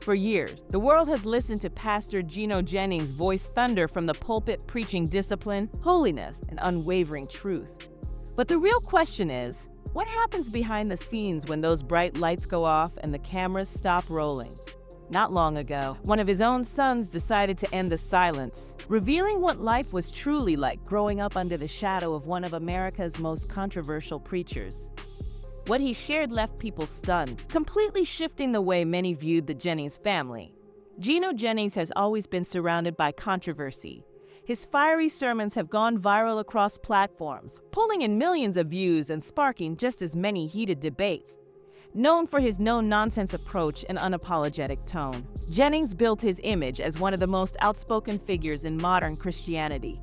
For years, the world has listened to Pastor Gino Jennings voice thunder from the pulpit, preaching discipline, holiness, and unwavering truth. But the real question is, what happens behind the scenes when those bright lights go off and the cameras stop rolling? Not long ago, one of his own sons decided to end the silence, revealing what life was truly like growing up under the shadow of one of America's most controversial preachers. What he shared left people stunned, completely shifting the way many viewed the Jennings family. Gino Jennings has always been surrounded by controversy. His fiery sermons have gone viral across platforms, pulling in millions of views and sparking just as many heated debates. Known for his no-nonsense approach and unapologetic tone, Jennings built his image as one of the most outspoken figures in modern Christianity.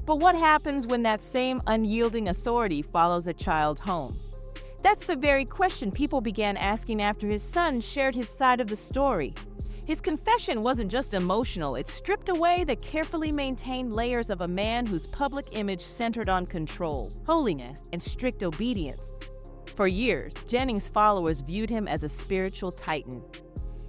But what happens when that same unyielding authority follows a child home? That's the very question people began asking after his son shared his side of the story. His confession wasn't just emotional, it stripped away the carefully maintained layers of a man whose public image centered on control, holiness, and strict obedience. For years, Jennings' followers viewed him as a spiritual titan.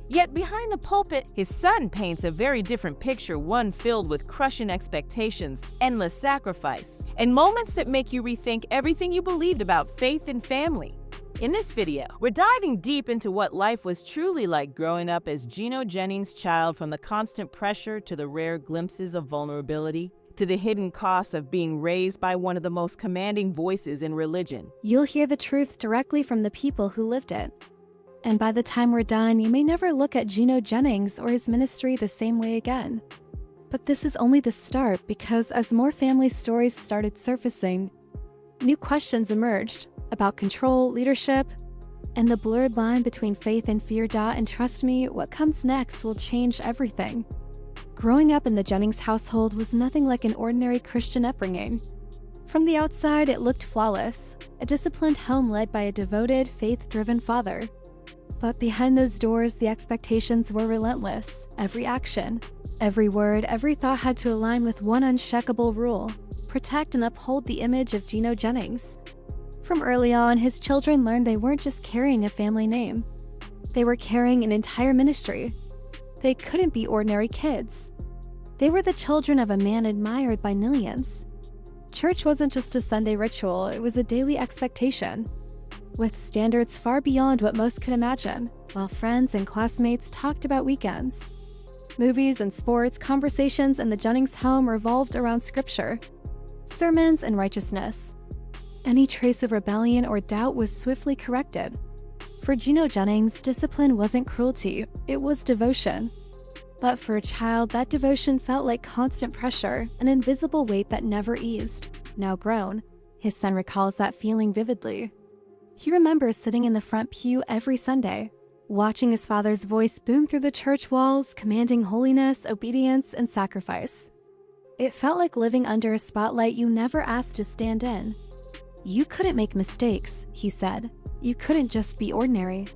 Yet behind the pulpit, his son paints a very different picture, one filled with crushing expectations, endless sacrifice, and moments that make you rethink everything you believed about faith and family. In this video, we're diving deep into what life was truly like growing up as Gino Jennings' child, from the constant pressure to the rare glimpses of vulnerability, to the hidden cost of being raised by one of the most commanding voices in religion. You'll hear the truth directly from the people who lived it. And by the time we're done, you may never look at Gino Jennings or his ministry the same way again. But this is only the start, because as more family stories started surfacing, new questions emerged about control, leadership, and the blurred line between faith and fear. And trust me, what comes next will change everything. Growing up in the Jennings household was nothing like an ordinary Christian upbringing. From the outside, it looked flawless, a disciplined home led by a devoted, faith-driven father. But behind those doors, the expectations were relentless. Every action, every word, every thought had to align with one unshakable rule: protect and uphold the image of Gino Jennings. From early on, his children learned they weren't just carrying a family name. They were carrying an entire ministry. They couldn't be ordinary kids. They were the children of a man admired by millions. Church wasn't just a Sunday ritual, it was a daily expectation, with standards far beyond what most could imagine. While friends and classmates talked about weekends, movies and sports, conversations in the Jennings home revolved around scripture, sermons, and righteousness. Any trace of rebellion or doubt was swiftly corrected. For Gino Jennings, discipline wasn't cruelty, it was devotion. But for a child, that devotion felt like constant pressure, an invisible weight that never eased. Now grown, his son recalls that feeling vividly. He remembers sitting in the front pew every Sunday, watching his father's voice boom through the church walls, commanding holiness, obedience, and sacrifice. It felt like living under a spotlight you never asked to stand in. You couldn't make mistakes, he said. You couldn't just be ordinary.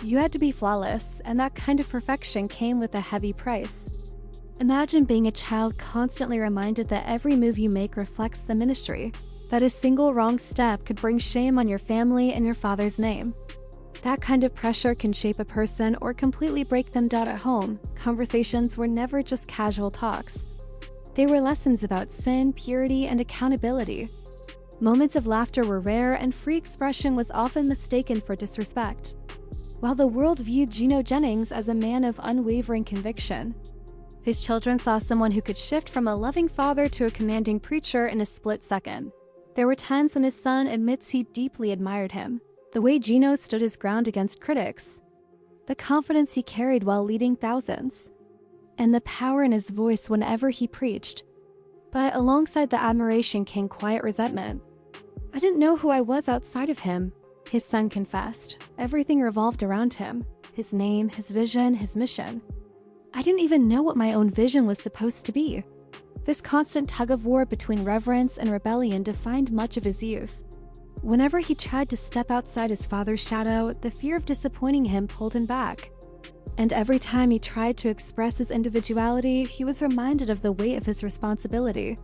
You had to be flawless, and that kind of perfection came with a heavy price. Imagine being a child constantly reminded that every move you make reflects the ministry, that a single wrong step could bring shame on your family and your father's name. That kind of pressure can shape a person or completely break them down at home. Conversations were never just casual talks. They were lessons about sin, purity, and accountability. Moments of laughter were rare, and free expression was often mistaken for disrespect. While the world viewed Gino Jennings as a man of unwavering conviction, his children saw someone who could shift from a loving father to a commanding preacher in a split second. There were times when his son admits he deeply admired him, the way Gino stood his ground against critics, the confidence he carried while leading thousands, and the power in his voice whenever he preached. But alongside the admiration came quiet resentment. "I didn't know who I was outside of him," his son confessed. Everything revolved around him: his name, his vision, his mission. "I didn't even know what my own vision was supposed to be." This constant tug-of-war between reverence and rebellion defined much of his youth. Whenever he tried to step outside his father's shadow, the fear of disappointing him pulled him back. And every time he tried to express his individuality, he was reminded of the weight of his responsibility.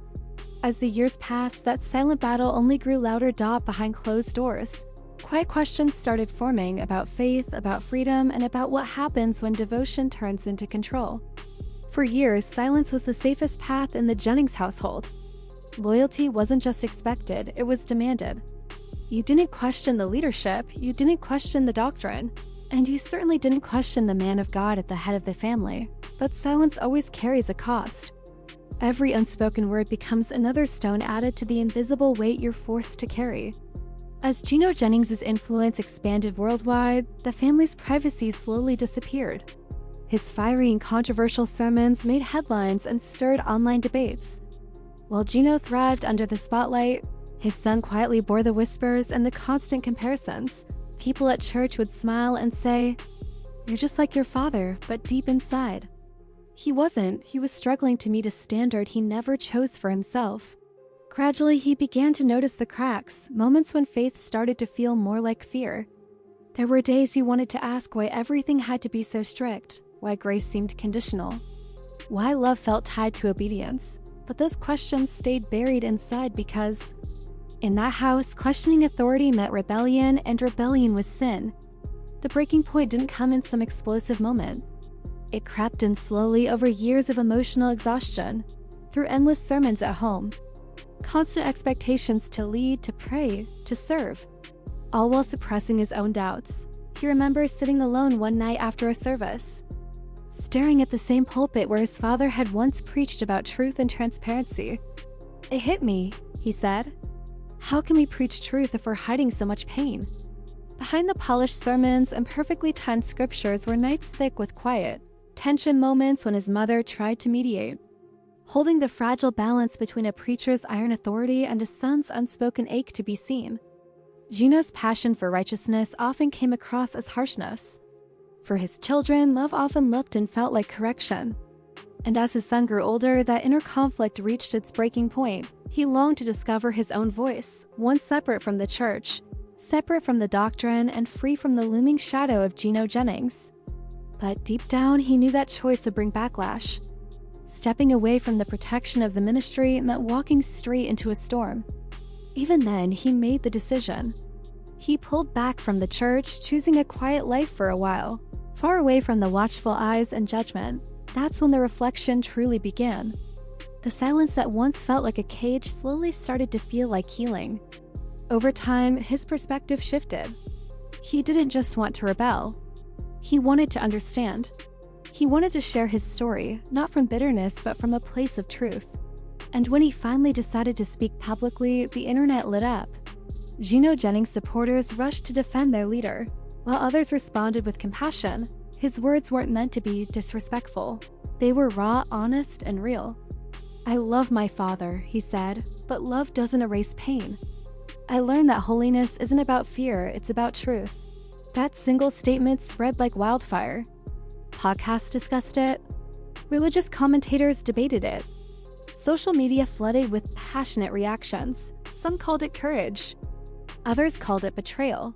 As the years passed, that silent battle only grew louder behind closed doors. Quiet questions started forming about faith, about freedom, and about what happens when devotion turns into control. For years, silence was the safest path in the Jennings household. Loyalty wasn't just expected, it was demanded. You didn't question the leadership, you didn't question the doctrine, and you certainly didn't question the man of God at the head of the family. But silence always carries a cost. Every unspoken word becomes another stone added to the invisible weight you're forced to carry. As Gino Jennings' influence expanded worldwide, the family's privacy slowly disappeared. His fiery and controversial sermons made headlines and stirred online debates. While Gino thrived under the spotlight, his son quietly bore the whispers and the constant comparisons. People at church would smile and say, "You're just like your father," but deep inside, he wasn't. He was struggling to meet a standard he never chose for himself. Gradually, he began to notice the cracks, moments when faith started to feel more like fear. There were days he wanted to ask why everything had to be so strict, why grace seemed conditional, why love felt tied to obedience. But those questions stayed buried inside because, in that house, questioning authority meant rebellion, and rebellion was sin. The breaking point didn't come in some explosive moment. It crept in slowly over years of emotional exhaustion, through endless sermons at home, constant expectations to lead, to pray, to serve, all while suppressing his own doubts. He remembers sitting alone one night after a service, staring at the same pulpit where his father had once preached about truth and transparency. "It hit me," he said. "How can we preach truth if we're hiding so much pain?" Behind the polished sermons and perfectly timed scriptures were nights thick with quiet, tension moments when his mother tried to mediate, holding the fragile balance between a preacher's iron authority and a son's unspoken ache to be seen. Gino's passion for righteousness often came across as harshness. For his children, love often looked and felt like correction. And as his son grew older, that inner conflict reached its breaking point. He longed to discover his own voice, one separate from the church, separate from the doctrine, and free from the looming shadow of Gino Jennings. But deep down, he knew that choice would bring backlash. Stepping away from the protection of the ministry meant walking straight into a storm. Even then, he made the decision. He pulled back from the church, choosing a quiet life for a while, far away from the watchful eyes and judgment. That's when the reflection truly began. The silence that once felt like a cage slowly started to feel like healing. Over time, his perspective shifted. He didn't just want to rebel. He wanted to understand. He wanted to share his story, not from bitterness, but from a place of truth. And when he finally decided to speak publicly, the internet lit up. Gino Jennings supporters rushed to defend their leader, while others responded with compassion. His words weren't meant to be disrespectful. They were raw, honest, and real. "I love my father," he said, "but love doesn't erase pain. I learned that holiness isn't about fear, it's about truth." That single statement spread like wildfire. Podcasts discussed it. Religious commentators debated it. Social media flooded with passionate reactions. Some called it courage. Others called it betrayal.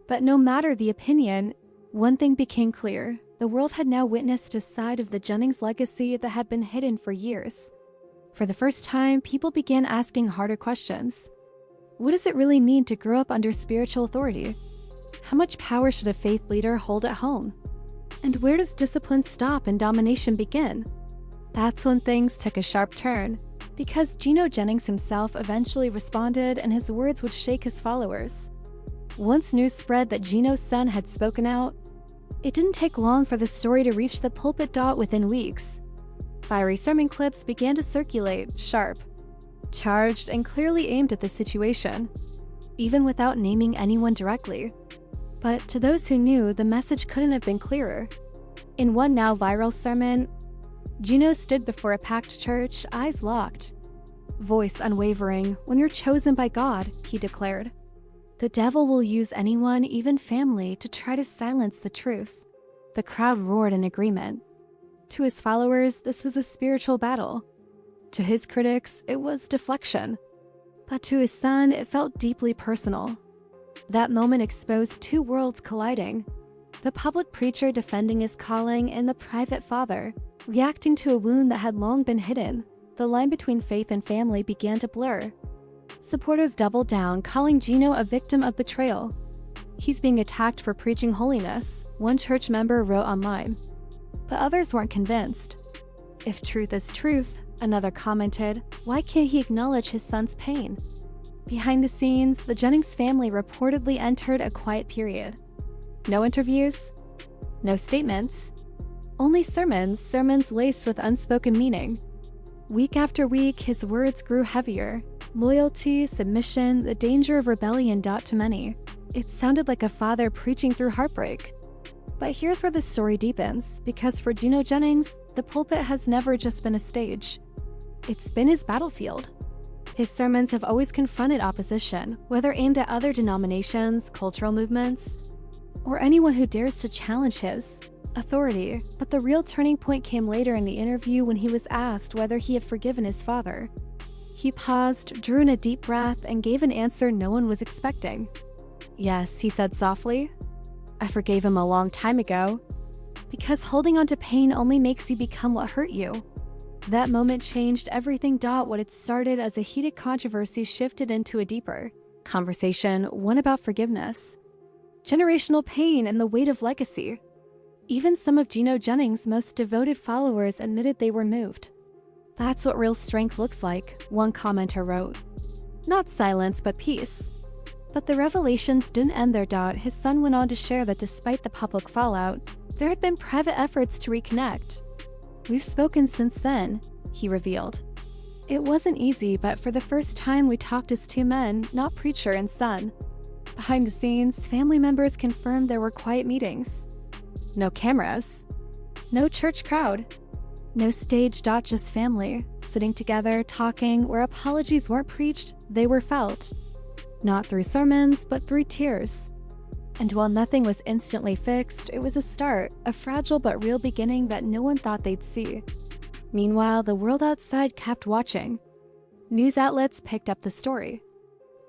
But no matter the opinion, one thing became clear. The world had now witnessed a side of the Jennings legacy that had been hidden for years. For the first time, people began asking harder questions. What does it really mean to grow up under spiritual authority? How much power should a faith leader hold at home? And where does discipline stop and domination begin? That's when things took a sharp turn, because Gino Jennings himself eventually responded, and his words would shake his followers. Once news spread that Gino's son had spoken out, it didn't take long for the story to reach the pulpit within weeks. Fiery sermon clips began to circulate, sharp, charged, and clearly aimed at the situation, even without naming anyone directly. But to those who knew, the message couldn't have been clearer. In one now viral sermon, Gino stood before a packed church, eyes locked, voice unwavering. "When you're chosen by God," he declared, "the devil will use anyone, even family, to try to silence the truth." The crowd roared in agreement. To his followers, this was a spiritual battle. To his critics, it was deflection. But to his son, it felt deeply personal. That moment exposed two worlds colliding. The public preacher defending his calling, and the private father reacting to a wound that had long been hidden. The line between faith and family began to blur. Supporters doubled down, calling Gino a victim of betrayal. "He's being attacked for preaching holiness," one church member wrote online. But others weren't convinced. "If truth is truth," another commented, "why can't he acknowledge his son's pain?" Behind the scenes, the Jennings family reportedly entered a quiet period. No interviews, no statements, only sermons laced with unspoken meaning. Week after week, his words grew heavier. Loyalty, submission, the danger of rebellion dawned to many. It sounded like a father preaching through heartbreak. But here's where the story deepens, because for Gino Jennings, the pulpit has never just been a stage. It's been his battlefield. His sermons have always confronted opposition, whether aimed at other denominations, cultural movements, or anyone who dares to challenge his authority. But the real turning point came later in the interview when he was asked whether he had forgiven his father. He paused, drew in a deep breath, and gave an answer no one was expecting. "Yes," he said softly. "I forgave him a long time ago. Because holding on to pain only makes you become what hurt you." That moment changed everything. What had started as a heated controversy shifted into a deeper conversation, one about forgiveness, generational pain, and the weight of legacy. Even some of Gino Jennings' most devoted followers admitted they were moved. "That's what real strength looks like," one commenter wrote. "Not silence, but peace." But the revelations didn't end there. His son went on to share that despite the public fallout, there had been private efforts to reconnect. "We've spoken since then," he revealed. "It wasn't easy, but for the first time we talked as two men, not preacher and son." Behind the scenes, family members confirmed there were quiet meetings. No cameras, no church crowd, no stage. Just family, sitting together, talking, where apologies weren't preached, they were felt. Not through sermons, but through tears. And while nothing was instantly fixed, it was a start, a fragile but real beginning that no one thought they'd see. Meanwhile, the world outside kept watching. News outlets picked up the story.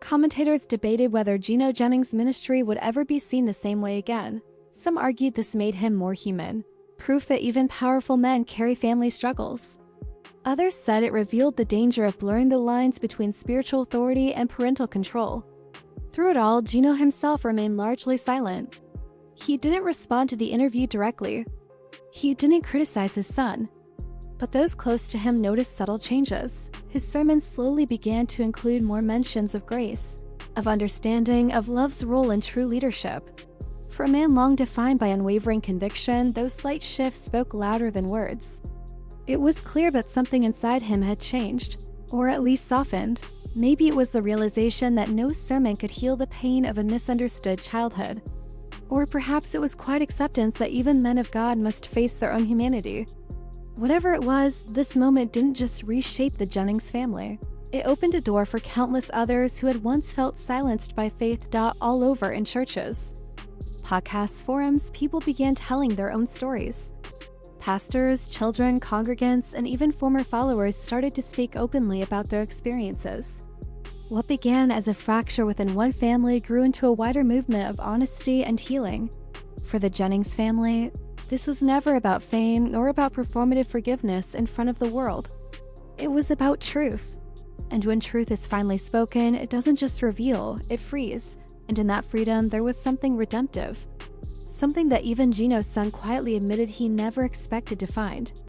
Commentators debated whether Gino Jennings' ministry would ever be seen the same way again. Some argued this made him more human, proof that even powerful men carry family struggles. Others said it revealed the danger of blurring the lines between spiritual authority and parental control. Through it all, Gino himself remained largely silent. He didn't respond to the interview directly. He didn't criticize his son. But those close to him noticed subtle changes. His sermons slowly began to include more mentions of grace, of understanding, of love's role in true leadership. For a man long defined by unwavering conviction, those slight shifts spoke louder than words. It was clear that something inside him had changed, or at least softened. Maybe it was the realization that no sermon could heal the pain of a misunderstood childhood. Or perhaps it was quiet acceptance that even men of God must face their own humanity. Whatever it was, this moment didn't just reshape the Jennings family. It opened a door for countless others who had once felt silenced by faith. All over in churches, podcasts, forums, people began telling their own stories. Pastors, children, congregants, and even former followers started to speak openly about their experiences. What began as a fracture within one family grew into a wider movement of honesty and healing. For the Jennings family, this was never about fame nor about performative forgiveness in front of the world. It was about truth. And when truth is finally spoken, it doesn't just reveal, it frees. And in that freedom, there was something redemptive. Something that even Gino's son quietly admitted he never expected to find.